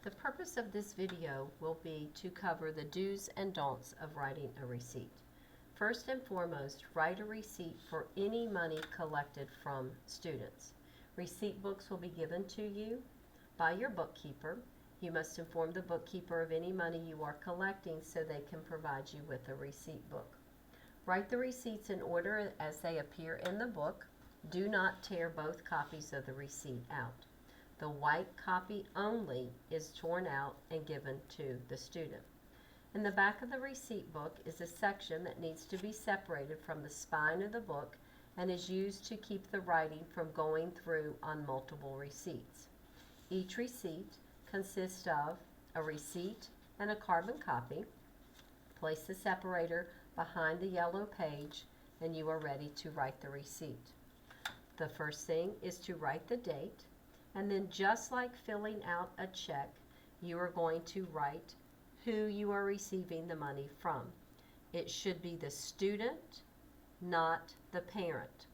The purpose of this video will be to cover the do's and don'ts of writing a receipt. First and foremost, write a receipt for any money collected from students. Receipt books will be given to you by your bookkeeper. You must inform the bookkeeper of any money you are collecting so they can provide you with a receipt book. Write the receipts in order as they appear in the book. Do not tear both copies of the receipt out. The white copy only is torn out and given to the student. In the back of the receipt book is a section that needs to be separated from the spine of the book and is used to keep the writing from going through on multiple receipts. Each receipt consists of a receipt and a carbon copy. Place the separator behind the yellow page and you are ready to write the receipt. The first thing is to write the date, and then just like filling out a check, you are going to write who you are receiving the money from. It should be the student, not the parent.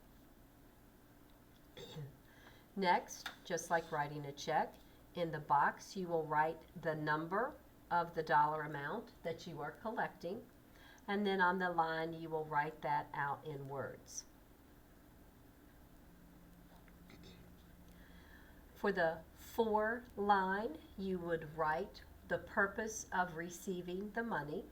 Next, just like writing a check, in the box you will write the number of the dollar amount that you are collecting, and then on the line you will write that out in words. For the for line, you would write the purpose of receiving the money.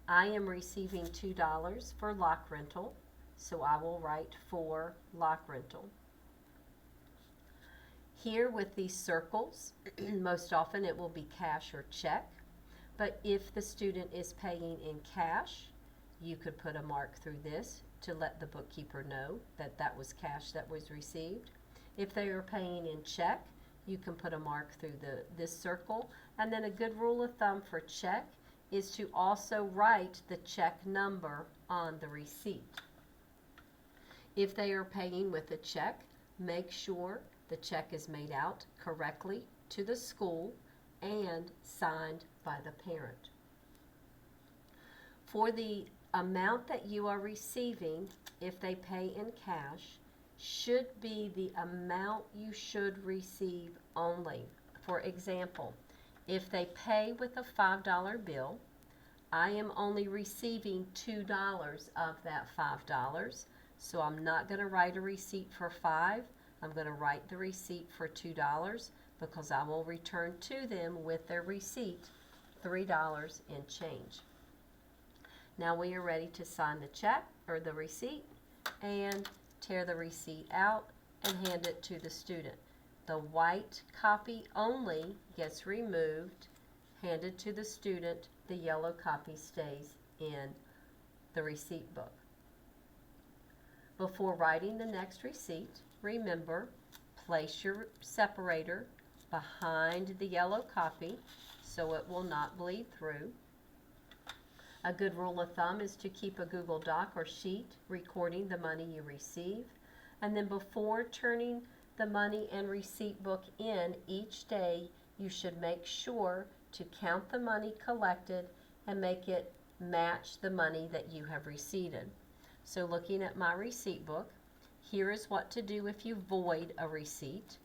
I am receiving $2 for lock rental, so I will write for lock rental. Here with these circles, most often it will be cash or check, but if the student is paying in cash, you could put a mark through this to let the bookkeeper know that that was cash that was received. If they are paying in check, you can put a mark through this circle. And then a good rule of thumb for check is to also write the check number on the receipt. If they are paying with a check, make sure the check is made out correctly to the school and signed by the parent. For the amount that you are receiving, if they pay in cash, should be the amount you should receive only. For example, if they pay with a $5 bill, I am only receiving $2 of that $5, so I'm not going to write a receipt for $5. I'm going to write the receipt for $2 because I will return to them with their receipt $3 in change. Now we are ready to sign the check or the receipt and tear the receipt out and hand it to the student. The white copy only gets removed, handed to the student. The yellow copy stays in the receipt book. Before writing the next receipt, remember, place your separator behind the yellow copy so it will not bleed through. A good rule of thumb is to keep a Google Doc or sheet recording the money you receive. And then before turning the money and receipt book in each day, you should make sure to count the money collected and make it match the money that you have received. So looking at my receipt book, here is what to do if you void a receipt.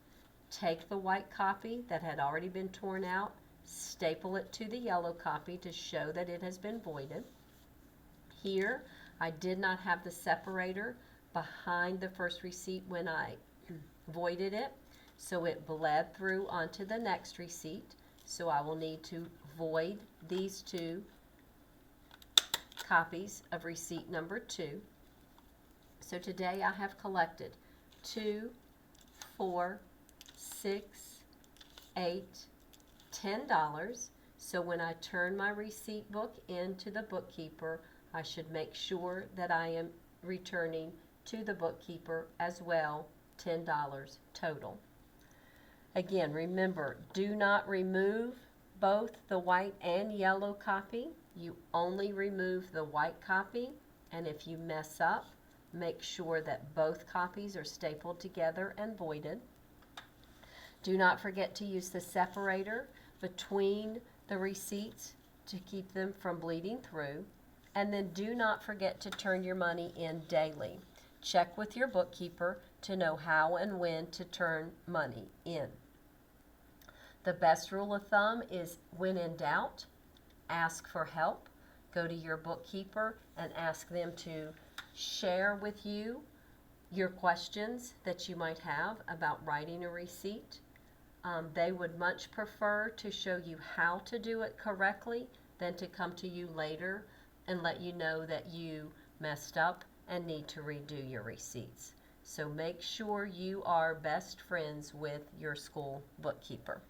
Take the white copy that had already been torn out, staple it to the yellow copy to show that it has been voided. Here, I did not have the separator behind the first receipt when I voided it, so it bled through onto the next receipt. So I will need to void these two copies of receipt number 2. So today I have collected 2, 4, 6, 8, $10. So when I turn my receipt book into the bookkeeper, I should make sure that I am returning to the bookkeeper as well $10 total. Again, remember, do not remove both the white and yellow copy. You only remove the white copy, and if you mess up, make sure that both copies are stapled together and voided. Do not forget to use the separator between the receipts to keep them from bleeding through. And then do not forget to turn your money in daily. Check with your bookkeeper to know how and when to turn money in. The best rule of thumb is when in doubt, ask for help. Go to your bookkeeper and ask them to share with you your questions that you might have about writing a receipt. They would much prefer to show you how to do it correctly than to come to you later and let you know that you messed up and need to redo your receipts. So make sure you are best friends with your school bookkeeper.